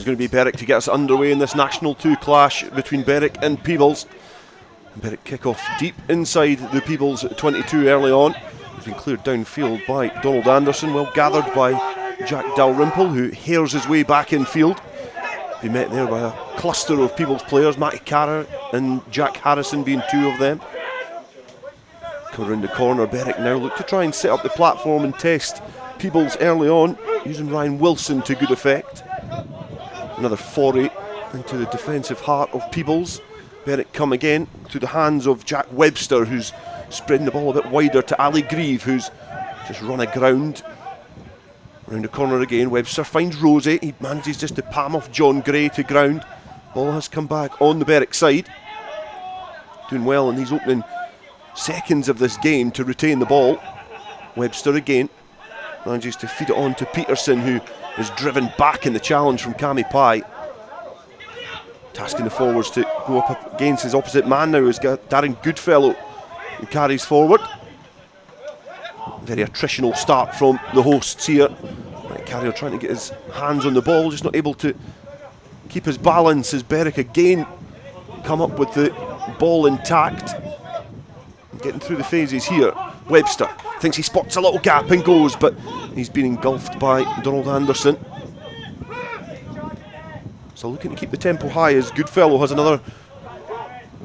going to be Berwick to get us underway in this National 2 clash between Berwick and Peebles. Berwick kick off deep inside the Peebles 22 early on. It's been cleared downfield by Donald Anderson, well gathered by Jack Dalrymple, who hares his way back in field. Be met there by a cluster of Peebles players, Matty Carter and Jack Harrison being two of them. Come around the corner, Berwick now look to try and set up the platform and test Peebles early on, using Ryan Wilson to good effect. Another foray into the defensive heart of Peebles. Berwick come again to the hands of Jack Webster, who's spreading the ball a bit wider to Ali Grieve, who's just run aground. Around the corner again, Webster finds Rosie. He manages just to palm off John Gray to ground. Ball has come back on the Berwick side. Doing well in these opening seconds of this game to retain the ball. Webster again manages to feed it on to Peterson, who is driven back in the challenge from Cammy Pye. Tasking the forwards to go up against his opposite man now is Darren Goodfellow, who carries forward. Very attritional start from the hosts here. Carrier trying to get his hands on the ball, just not able to keep his balance as Berwick again come up with the ball intact. Getting through the phases here. Webster thinks he spots a little gap and goes, but he's been engulfed by Donald Anderson. So looking to keep the tempo high as Goodfellow has another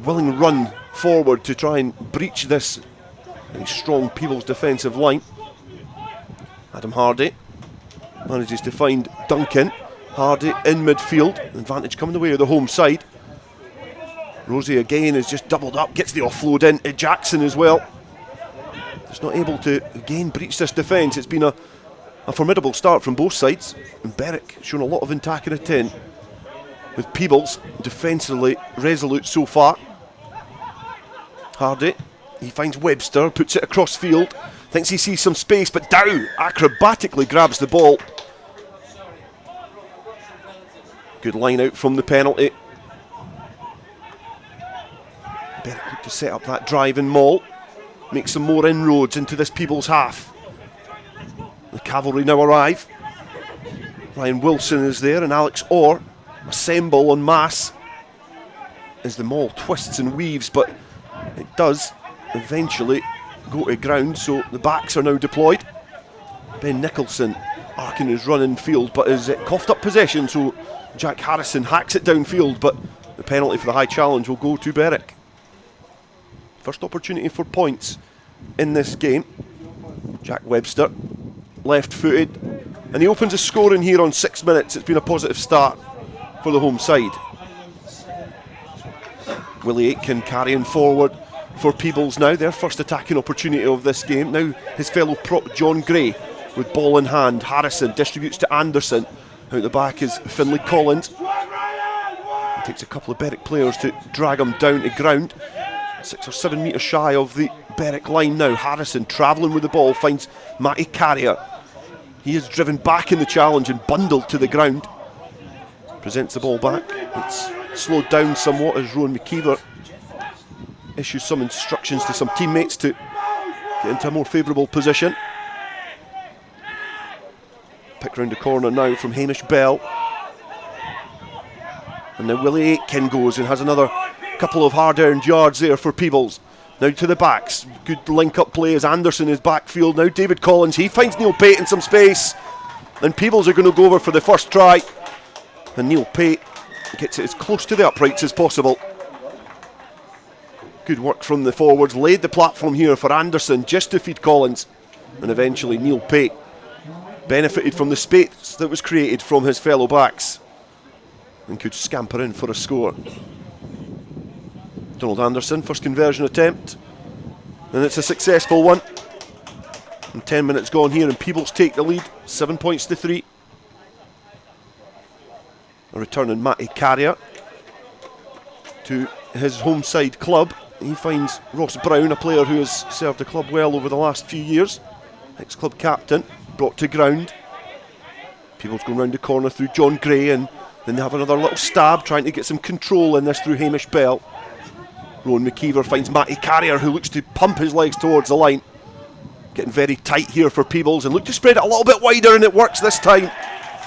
willing run forward to try and breach this very strong Peebles defensive line. Adam Hardy manages to find Duncan. Hardy in midfield, advantage coming the way of the home side. Rosie again is just doubled up, gets the offload in to Jackson as well. Just not able to again breach this defence. It's been a formidable start from both sides, and Berwick shown a lot of attacking intent, with Peebles defensively resolute so far. Hardy, he finds Webster, puts it across field, thinks he sees some space, but Dow acrobatically grabs the ball. Good line out from the penalty. Berwick look to set up that drive and maul, make some more inroads into this Peebles half. The cavalry now arrive. Ryan Wilson is there and Alex Orr assemble en masse as the maul twists and weaves, but it does eventually go to ground, so the backs are now deployed. Ben Nicholson arcing his run in field, but is coughed up possession, so Jack Harrison hacks it downfield, but the penalty for the high challenge will go to Berwick. First opportunity for points in this game. Jack Webster, left-footed, and he opens a scoring here on 6 minutes. It's been a positive start for the home side. Willie Aitken carrying forward for Peebles now, their first attacking opportunity of this game. Now his fellow prop John Gray with ball in hand. Harrison distributes to Anderson. Out the back is Finlay Collins. It takes a couple of Berwick players to drag him down to ground. 6 or 7 metres shy of the Berwick line now. Harrison travelling with the ball finds Matty Carrier. He is driven back in the challenge and bundled to the ground. Presents the ball back. It's slowed down somewhat as Rowan McKeever issues some instructions to some teammates to get into a more favourable position. Pick round the corner now from Hamish Bell. And now Willie Aitken goes and has another couple of hard-earned yards there for Peebles. Now to the backs. Good link-up play as Anderson is backfield. Now David Collins, he finds Neil Pate in some space. And Peebles are going to go over for the first try. And Neil Pate gets it as close to the uprights as possible. Good work from the forwards. Laid the platform here for Anderson just to feed Collins. And eventually Neil Pate benefited from the space that was created from his fellow backs and could scamper in for a score. Donald Anderson, first conversion attempt, and it's a successful one. And 10 minutes gone here and Peebles take the lead, 7 points to 3. A returning Matty Carrier to his home side club. He finds Ross Brown, a player who has served the club well over the last few years. Ex-club captain, brought to ground. Peebles going round the corner through John Gray, and then they have another little stab trying to get some control in this through Hamish Bell. Rowan McKeever finds Matty Carrier, who looks to pump his legs towards the line. Getting very tight here for Peebles and look to spread it a little bit wider, and it works this time.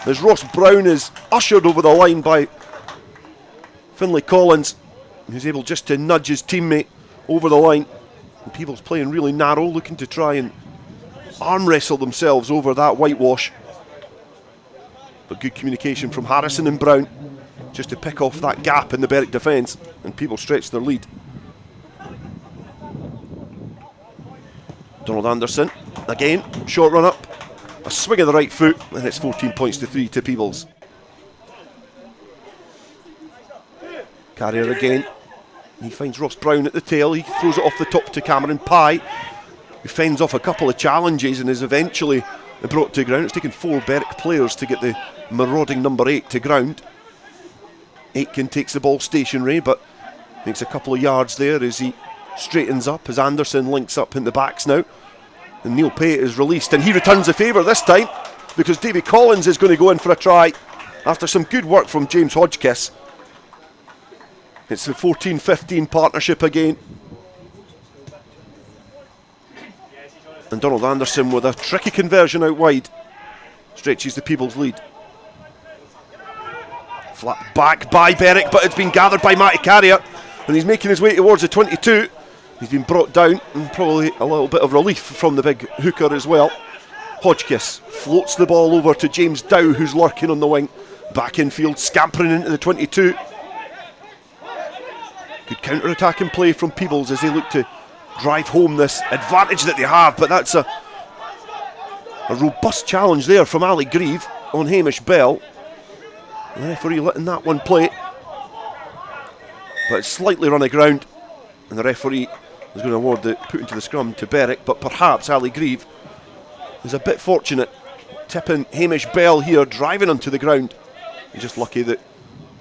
as Ross Brown is ushered over the line by Finlay Collins, who's able just to nudge his teammate over the line. And Peebles playing really narrow, looking to try and arm wrestle themselves over that whitewash. But good communication from Harrison and Brown just to pick off that gap in the Berwick defence, and Peebles stretch their lead. Donald Anderson, again, short run up, a swing of the right foot, and it's 14 points to 3 to Peebles. Carrier again, he finds Ross Brown at the tail, he throws it off the top to Cameron Pye, who fends off a couple of challenges and is eventually brought to ground. It's taken 4 Berwick players to get the marauding number 8 to ground. Aitken takes the ball stationary, but makes a couple of yards there as he straightens up, as Anderson links up in the backs now. And Neil Pate is released, and he returns the favour this time, because Davy Collins is going to go in for a try after some good work from James Hodgkiss. It's the 14-15 partnership again. And Donald Anderson with a tricky conversion out wide stretches the Peebles lead. Flat back by Berwick, but it's been gathered by Matty Carrier, and he's making his way towards the 22. He's been brought down, and probably a little bit of relief from the big hooker as well. Hodgkiss floats the ball over to James Dow, who's lurking on the wing. Back infield, scampering into the 22. Good counter-attacking play from Peebles as they look to drive home this advantage that they have, but that's a robust challenge there from Ali Grieve on Hamish Bell. The referee letting that one play, but it's slightly run aground, and the referee is going to award the put into the scrum to Berwick, but perhaps Ali Grieve is a bit fortunate, tipping Hamish Bell here, driving onto the ground. He's just lucky that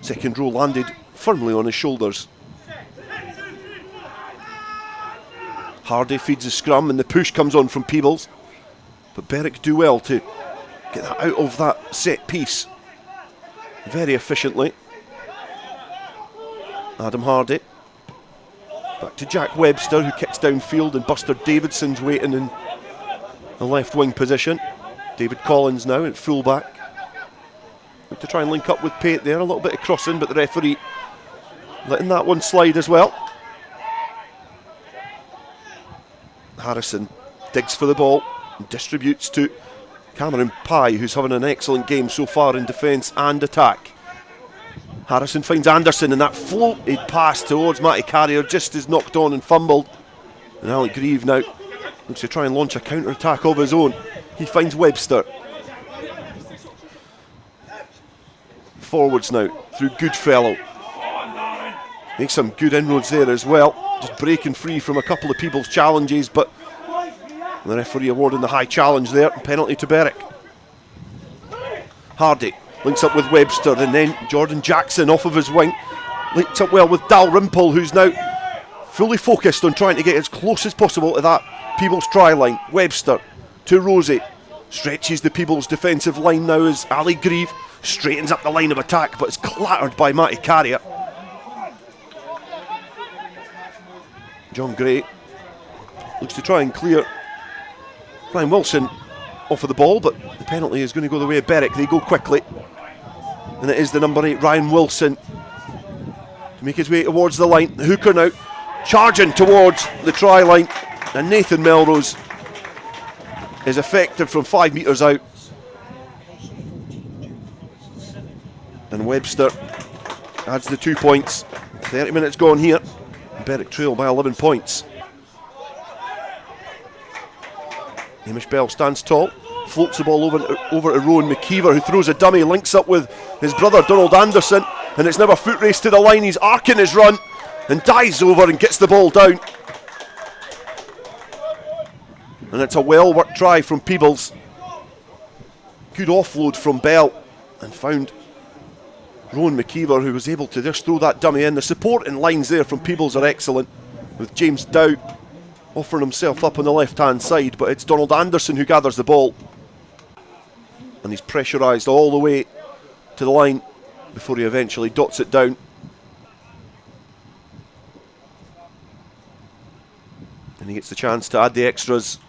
second row landed firmly on his shoulders. Hardy feeds the scrum, and the push comes on from Peebles, but Berwick do well to get that out of that set piece very efficiently. Adam Hardy back to Jack Webster, who kicks downfield, and Buster Davidson's waiting in the left wing position. David Collins now at full back, look to try and link up with Pate there. A little bit of crossing, but the referee letting that one slide as well. Harrison digs for the ball and distributes to Cameron Pye, who's having an excellent game so far in defence and attack. Harrison finds Anderson, and that floated pass towards Matty Carrier just is knocked on and fumbled. And Ali Grieve now looks to try and launch a counter-attack of his own. He finds Webster. Forwards now through Goodfellow. Makes some good inroads there as well. Just breaking free from a couple of Peebles' challenges, but the referee awarding the high challenge there, penalty to Berwick. Hardy links up with Webster, and then Jordan Jackson off of his wing links up well with Dal Rimple, who's now fully focused on trying to get as close as possible to that Peebles try line. Webster to Rosie, stretches the Peebles defensive line now as Ali Grieve straightens up the line of attack, but it's clattered by Matty Carrier. John Gray looks to try and clear Ryan Wilson off of the ball, but the penalty is going to go the way of Berwick. They go quickly, and it is the number 8 Ryan Wilson to make his way towards the line. The hooker now charging towards the try line, and Nathan Melrose is effective from 5 metres out, and Webster adds the 2 points. 30 minutes gone here. Berwick trail by 11 points. Hamish Bell stands tall, floats the ball over to Rowan McKeever, who throws a dummy, links up with his brother Donald Anderson, and it's now a foot race to the line. He's arcing his run and dives over and gets the ball down. And it's a well-worked try from Peebles. Good offload from Bell, and found Rowan McKeever, who was able to just throw that dummy in. The supporting lines there from Peebles are excellent, with James Dow offering himself up on the left-hand side, but it's Donald Anderson who gathers the ball, and he's pressurised all the way to the line before he eventually dots it down. And he gets the chance to add the extras.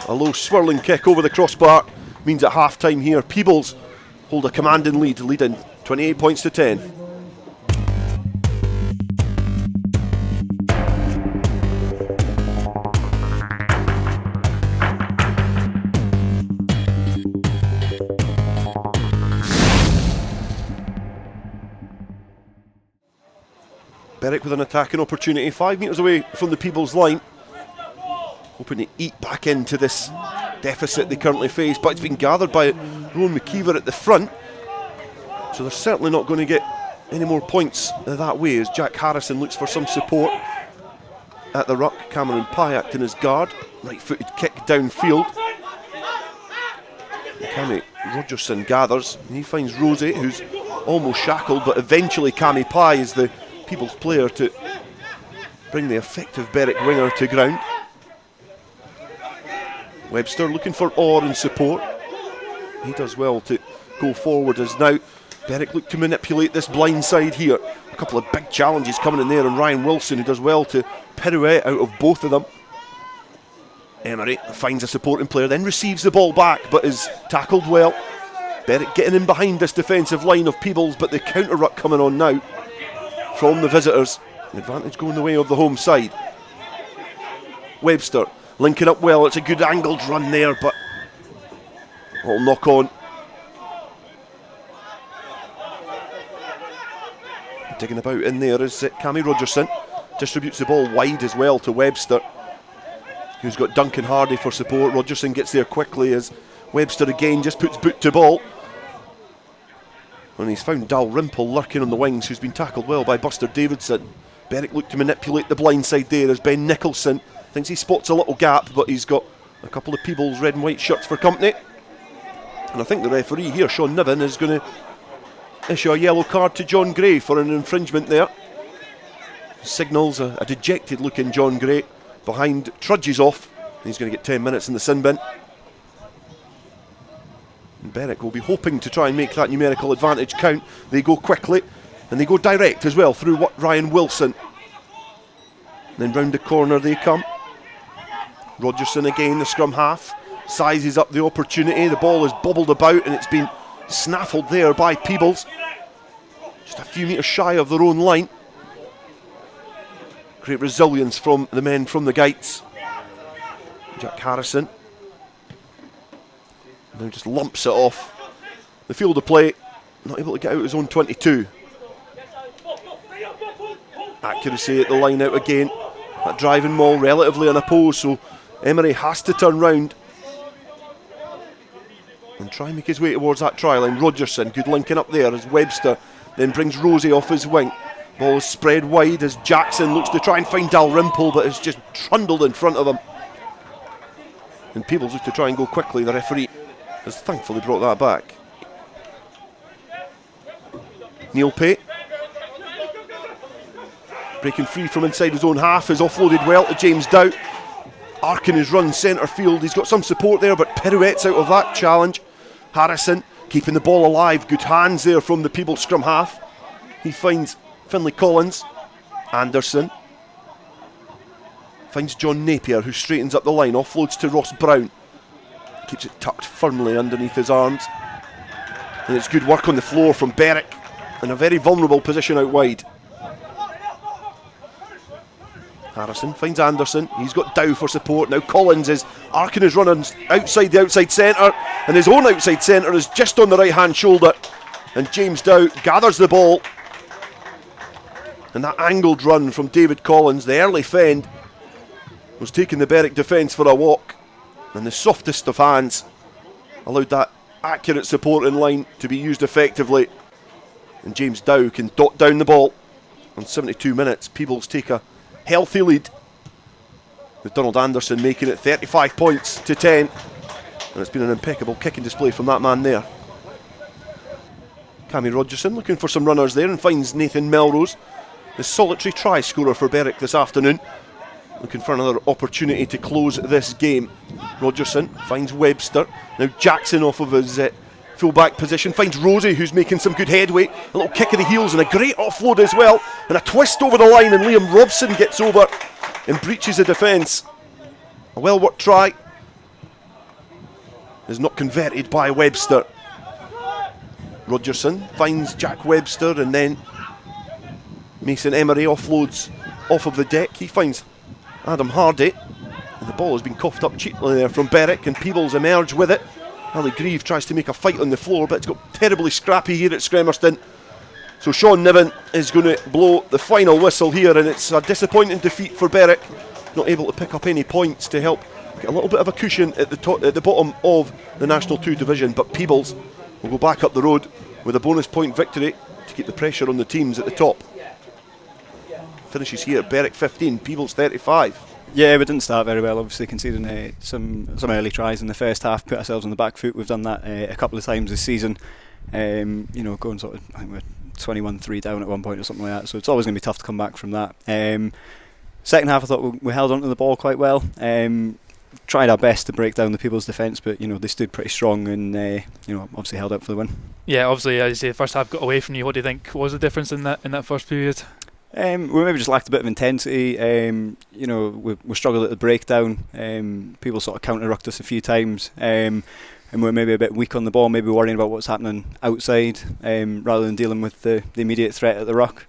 A low swirling kick over the crossbar means at half time here, Peebles hold a commanding lead, leading 28 points to 10. Berwick with an attacking opportunity, 5 metres away from the Peebles line, hoping to eat back into this deficit they currently face, but it's been gathered by Rowan McKeever at the front, so they're certainly not going to get any more points that way as Jack Harrison looks for some support at the ruck. Cameron Pye acting as guard, right-footed kick downfield. Cammy Rogerson gathers, and he finds Rosie, who's almost shackled, but eventually Cammy Pye is the Peebles player to bring the effective Berwick winger to ground. Webster looking for Orr and support. He does well to go forward as now Berwick look to manipulate this blind side here. A couple of big challenges coming in there, and Ryan Wilson, who does well to pirouette out of both of them. Emery finds a supporting player, then receives the ball back, but is tackled well. Berwick getting in behind this defensive line of Peebles, but the counter ruck coming on now from the visitors. The advantage going the way of the home side. Webster linking up well. It's a good angled run there, but all knock on. Digging about in there is Cammy Rogerson. Distributes the ball wide as well to Webster, who's got Duncan Hardy for support. Rogerson gets there quickly as Webster again just puts boot to ball. And he's found Dalrymple lurking on the wings, who's been tackled well by Buster Davidson. Berwick look to manipulate the blind side there as Ben Nicholson thinks he spots a little gap, but he's got a couple of Peebles red and white shirts for company. And I think the referee here, Sean Niven, is going to issue a yellow card to John Gray for an infringement there. Signals a dejected looking John Gray. Behind, trudges off. He's going to get 10 minutes in the sin bin. And Berwick will be hoping to try and make that numerical advantage count. They go quickly, and they go direct as well through Ryan Wilson. Then round the corner they come. Rogerson again, the scrum half, sizes up the opportunity. The ball is bobbled about, and it's been snaffled there by Peebles. Just a few metres shy of their own line. Great resilience from the men from the Gates. Jack Harrison now just lumps it off the field of play, not able to get out his own 22. Accuracy at the line out again. That driving maul relatively unopposed, so Emery has to turn round and try and make his way towards that try line. Rogerson, good linking up there as Webster then brings Rosie off his wing. Ball is spread wide as Jackson looks to try and find Dalrymple, but is just trundled in front of him. And Peebles look to try and go quickly. The referee has thankfully brought that back. Neil Pate breaking free from inside his own half is offloaded well to James Dow. Arking his run centre field. He's got some support there, but pirouettes out of that challenge. Harrison keeping the ball alive. Good hands there from the Peebles scrum half. He finds Finlay Collins. Anderson finds John Napier, who straightens up the line. Offloads to Ross Brown. Keeps it tucked firmly underneath his arms. And it's good work on the floor from Berwick in a very vulnerable position out wide. Harrison finds Anderson. He's got Dow for support. Now Collins is arcing his run outside the outside centre, and his own outside centre is just on the right hand shoulder. And James Dow gathers the ball. And that angled run from David Collins, the early fend, was taking the Berwick defence for a walk. And the softest of hands allowed that accurate support in line to be used effectively. And James Dow can dot down the ball. On 72 minutes, Peebles take a healthy lead, with Donald Anderson making it 35 points to 10. And it's been an impeccable kicking display from that man there. Cammy Rogerson looking for some runners there and finds Nathan Melrose, the solitary try scorer for Berwick this afternoon, looking for another opportunity to close this game. Rogerson finds Webster. Now Jackson off of his full-back position finds Rosie, who's making some good headway. A little kick of the heels and a great offload as well, and a twist over the line, and Liam Robson gets over and breaches the defence. A well-worked try. is not converted by Webster. Rogerson finds Jack Webster, and then Mason Emery offloads off of the deck. He finds Adam Hardy, and the ball has been coughed up cheaply there from Berwick, and Peebles emerge with it. Ali Grieve tries to make a fight on the floor, but it's got terribly scrappy here at Scremerston. So Sean Niven is going to blow the final whistle here, and it's a disappointing defeat for Berwick. Not able to pick up any points to help get a little bit of a cushion at the bottom of the National 2 division, but Peebles will go back up the road with a bonus point victory to keep the pressure on the teams at the top. Finishes here, Berwick 15, Peebles 35. Yeah, we didn't start very well, obviously, conceding some early tries in the first half, put ourselves on the back foot. We've done that a couple of times this season, going sort of, I think we're 21-3 down at one point or something like that, so it's always going to be tough to come back from that. Second half I thought we held onto the ball quite well, tried our best to break down the Peebles defence, but they stood pretty strong and obviously held up for the win. Yeah, obviously, as you say, the first half got away from you. What do you think was the difference in that first period? We maybe just lacked a bit of intensity. We struggled at the breakdown. People sort of counter-rucked us a few times, and we're maybe a bit weak on the ball, maybe worrying about what's happening outside rather than dealing with the immediate threat at the ruck.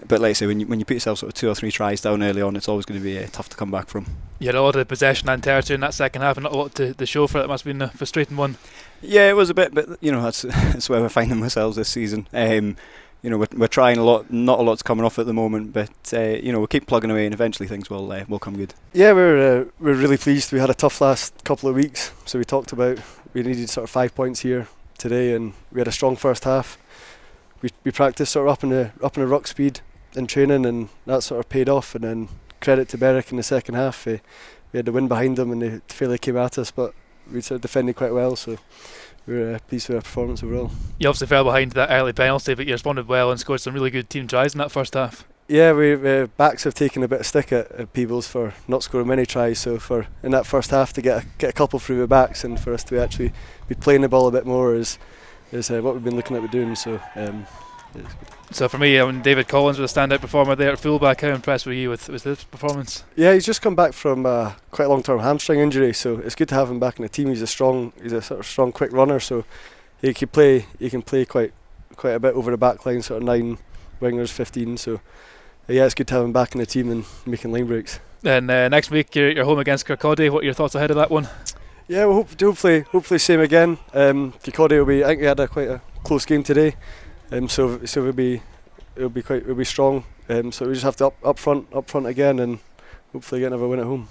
But like I say, when you put yourself sort of 2 or 3 tries down early on, it's always going to be tough to come back from. You had a lot of possession and territory in that second half, and not a lot to show for it. It must have been a frustrating one. Yeah, it was a bit, but that's where we're finding ourselves this season. We're trying a lot. Not a lot's coming off at the moment, but we'll keep plugging away, and eventually things will come good. Yeah, we're really pleased. We had a tough last couple of weeks, so we talked about we needed sort of 5 points here today, and we had a strong first half. We practiced sort of up in the ruck speed in training, and that sort of paid off. And then credit to Berwick in the second half. We had the win behind them, and they fairly came at us, but we sort of defended quite well. So we're pleased with our performance overall. You obviously fell behind that early penalty, but you responded well and scored some really good team tries in that first half. Yeah, we backs have taken a bit of stick at Peebles for not scoring many tries. So for in that first half to get a couple through the backs, and for us to actually be playing the ball a bit more is what we've been looking at doing. So. So for me, David Collins was a standout performer there at fullback. How impressed were you with his performance? Yeah, he's just come back from quite a long-term hamstring injury, so it's good to have him back in the team. He's a sort of strong, quick runner, so he can play quite a bit over the back line, sort of 9 wingers, 15. So yeah, it's good to have him back in the team and making line breaks. And next week you're home against Kirkcaldy. What are your thoughts ahead of that one? Yeah, well, hopefully same again. Kirkcaldy will be. I think we had quite a close game today. So it'll be strong. So we just have to up front again, and hopefully get another win at home.